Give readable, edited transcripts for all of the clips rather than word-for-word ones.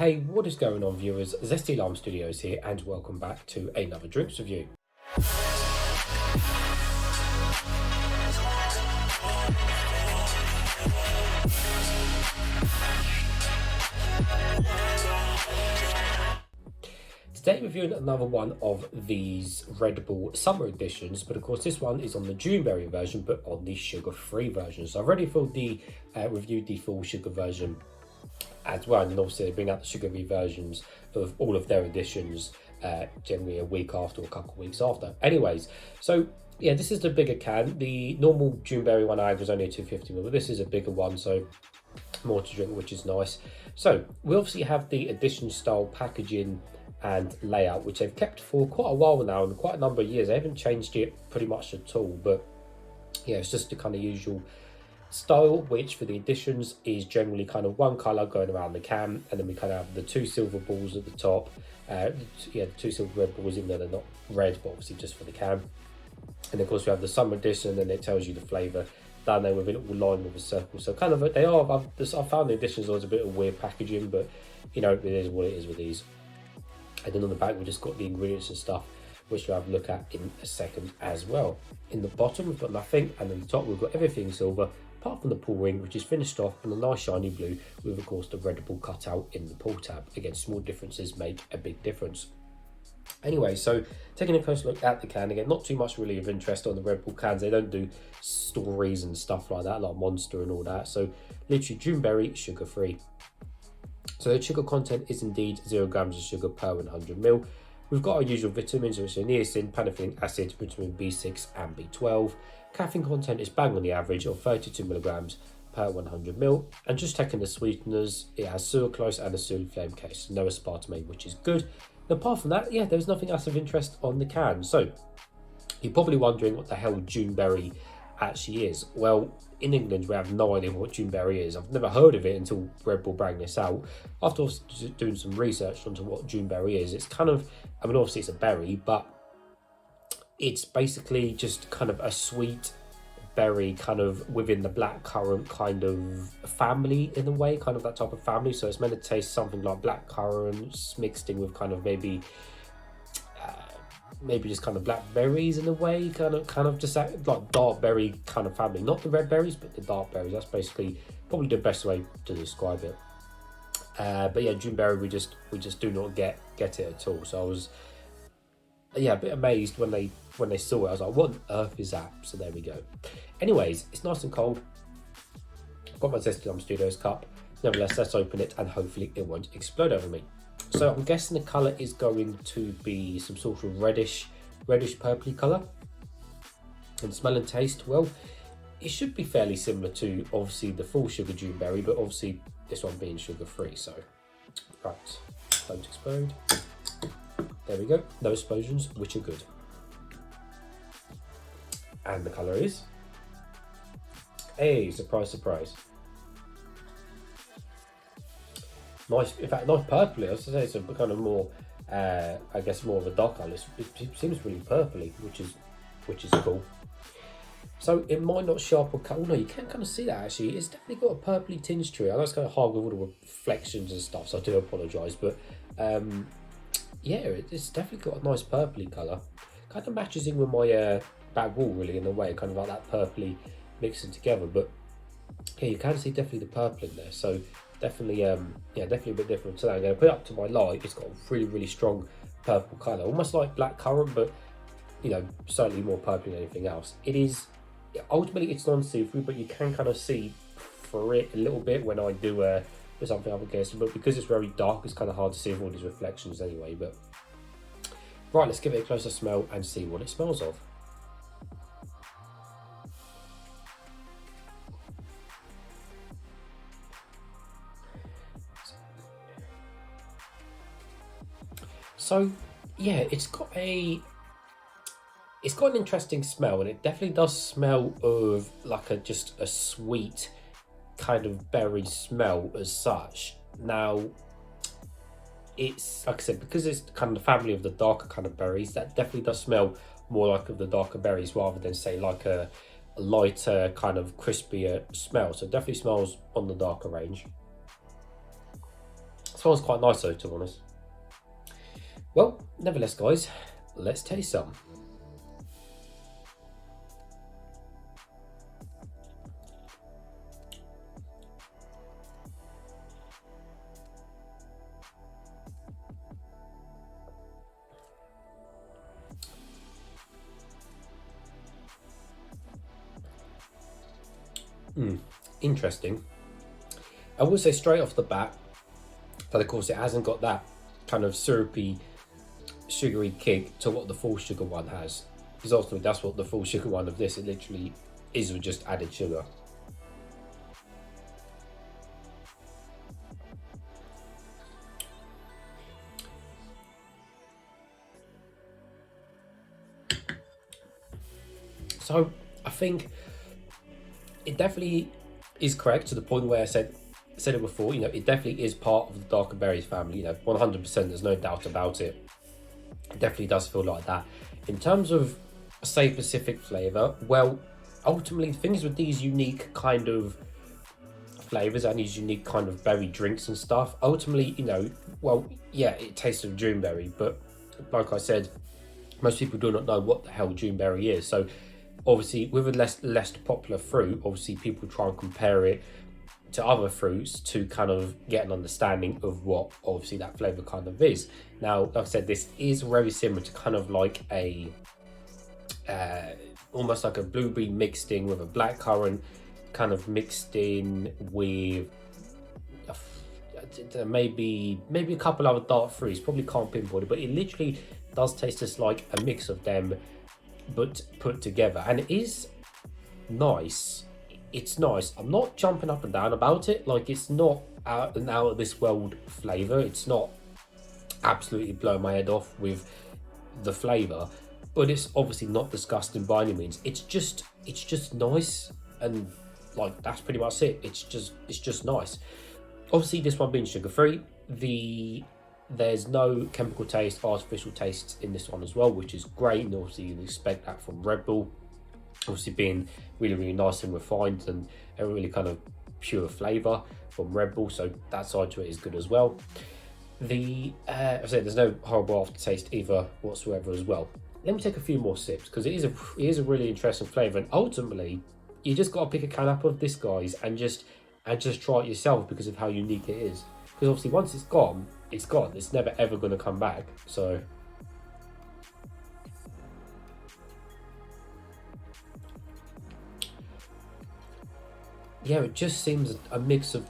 Hey, what is going on, viewers? Zesty Lime Studios here, and welcome back to another drinks review. Today reviewing another one of these Red Bull summer editions, but of course this one is on the Juneberry version, but on the sugar-free version. So I've already reviewed the full sugar version as well, and obviously they bring out the sugar-free versions of all of their editions generally a week after or a couple of weeks after. Anyways, so yeah, this is the bigger can. The normal Juneberry one I had was only a 250ml, but this is a bigger one, so more to drink, which is nice. So we obviously have the edition style packaging and layout, which they've kept for quite a while now and quite a number of years. They haven't changed it pretty much at all, but yeah, it's just the kind of usual style, which for the editions is generally kind of one color going around the can, and then we kind of have the two silver balls at the top. The two silver Red Bulls, even though they're not red, but obviously just for the can. And of course we have the summer edition, and it tells you the flavor down there with a little line with a circle. So kind of they are. I've found the editions always a bit of weird packaging, but you know, it is what it is with these. And then on the back we've just got the ingredients and stuff, which we'll have a look at in a second as well. In the bottom we've got nothing, and in the top we've got everything silver, apart from the pull ring, which is finished off in a nice shiny blue with of course the Red Bull cutout in the pull tab. Again, small differences make a big difference. Anyway, so taking a close look at the can, again, not too much really of interest on the Red Bull cans. They don't do stories and stuff like that, like Monster and all that. So literally Juneberry, sugar free. So the sugar content is indeed 0 grams of sugar per 100ml. We've got our usual vitamins, which are niacin, pantothenic acid, vitamin B6 and B12. Caffeine content is bang on the average of 32 milligrams per 100ml. And just checking the sweeteners, it has sucralose and a sulfame case, no aspartame, which is good. And apart from that, yeah, there's nothing else of interest on the can. So you're probably wondering what the hell Juneberry actually is. Well, in England we have no idea what Juneberry is. I've never heard of it until Red Bull brought this out. After doing some research onto what Juneberry is, it's kind of, I mean, obviously it's a berry, but it's basically just kind of a sweet berry kind of within the blackcurrant kind of family in a way, kind of that type of family. So it's meant to taste something like blackcurrants mixed in with kind of maybe just kind of blackberries in a way, kind of just like dark berry kind of family, not the red berries but the dark berries. That's basically probably the best way to describe it. But yeah, Juneberry we just do not get it at all. So I was a bit amazed when they saw it. I was like, what on earth is that? So there we go. Anyways, it's nice and cold. I've got my Zesty Lime Studios cup. Nevertheless, let's open it and hopefully it won't explode over me. So I'm guessing the colour is going to be some sort of reddish purpley colour. And smell and taste, well, it should be fairly similar to obviously the full sugar Juneberry, but obviously this one being sugar free. So right, don't explode. There we go, no explosions, which are good. And the colour is, hey, surprise, surprise. Nice, in fact, nice purpley. I was going to say it's a kind of more, I guess more of a dark colour. It seems really purpley, which is cool. So it might not show up on colour. No, you can kind of see that actually. It's definitely got a purpley tinge to it. I know it's kind of hard with all the reflections and stuff, so I do apologise. But yeah, it's definitely got a nice purpley colour. Kind of matches in with my back wall really in a way, kind of like that purpley mixing together. But yeah, you can see definitely the purple in there. So definitely, definitely a bit different to that. I'm going to put it up to my light. It's got a really, really strong purple colour, almost like blackcurrant, but you know, certainly more purple than anything else. It is, ultimately it's non-see-through, but you can kind of see for it a little bit when I do something up against it, but because it's very dark, it's kind of hard to see all these reflections anyway. But right, let's give it a closer smell and see what it smells of. So yeah, it's got an interesting smell, and it definitely does smell of like just a sweet kind of berry smell as such. Now it's, like I said, because it's kind of the family of the darker kind of berries, that definitely does smell more like of the darker berries rather than say like a lighter kind of crispier smell. So it definitely smells on the darker range. Smells quite nice though, to be honest. Well, nevertheless, guys, let's taste some. Interesting. I will say straight off the bat that of course it hasn't got that kind of syrupy, sugary kick to what the full sugar one has. Because ultimately that's what the full sugar one of this, it literally is with just added sugar. So I think it definitely is correct to the point where I said it before, you know, it definitely is part of the darker berries family, you know, 100%, there's no doubt about it. It definitely does feel like that. In terms of, say, specific flavour, well, ultimately, things with these unique kind of flavours and these unique kind of berry drinks and stuff, ultimately, you know, well, yeah, it tastes of Juneberry, but like I said, most people do not know what the hell Juneberry is. So obviously, with a less popular fruit, obviously people try and compare it to other fruits to kind of get an understanding of what obviously that flavour kind of is. Now, like I said, this is very similar to kind of like a almost like a blueberry mixed in with a blackcurrant, kind of mixed in with maybe a couple other dark fruits. Probably can't pinpoint it, but it literally does taste just like a mix of them but put together, and it is nice. It's nice. I'm not jumping up and down about it. Like, it's not out of this world flavour. It's not absolutely blowing my head off with the flavour, but it's obviously not disgusting by any means. It's just nice, and like that's pretty much it. It's just nice. Obviously, this one being sugar free, there's no chemical taste, artificial tastes in this one as well, which is great. And obviously, you expect that from Red Bull. Obviously, being really nice and refined and a really kind of pure flavour from Red Bull, so that side to it is good as well. I said there's no horrible aftertaste either whatsoever as well. Let me take a few more sips because it is a really interesting flavour, and ultimately you just got to pick a can up of this, guys, and just try it yourself because of how unique it is. Because obviously once it's gone, it's gone. It's never ever going to come back. So yeah, it just seems a mix of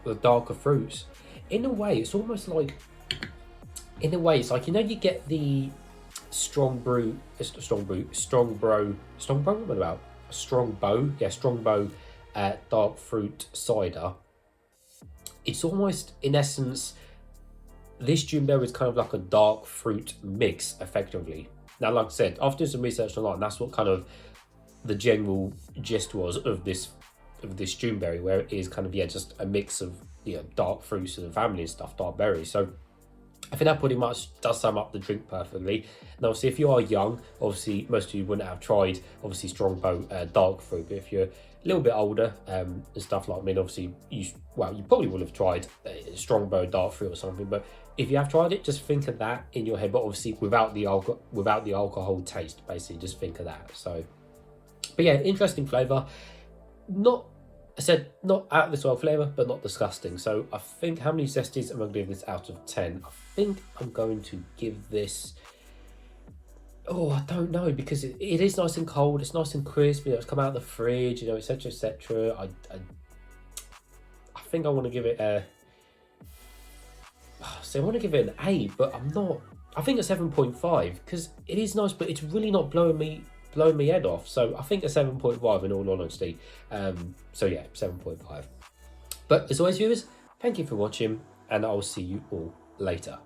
the darker fruits. In a way, it's almost like, in a way, it's like, you know, you get the Strongbow, dark fruit cider. It's almost, in essence, this Juneberry is kind of like a dark fruit mix, effectively. Now, like I said, after doing some research online, that's what kind of the general gist was of this Juneberry, where it is kind of, yeah, just a mix of, you know, dark fruits and family and stuff, dark berries. So I think that pretty much does sum up the drink perfectly. Now, obviously, if you are young, obviously most of you wouldn't have tried obviously Strongbow dark fruit, but if you're a little bit older and stuff like me, obviously you probably would have tried Strongbow dark fruit or something. But if you have tried it, just think of that in your head, but obviously without the alcohol taste. Basically, just think of that. So, but yeah, interesting flavour. Not out of this world flavour, but not disgusting. So I think, how many zesties am I going to give this out of 10? I think I'm going to give this, I don't know, because it is nice and cold, it's nice and crisp, you know, it's come out of the fridge, you know, etc, etc. I think I want to give it I want to give it an 8, but I'm not. I think a 7.5, because it is nice, but it's really not blowing me head off. So I think a 7.5 in all honesty. So yeah, 7.5. But as always, viewers, thank you for watching, and I'll see you all later.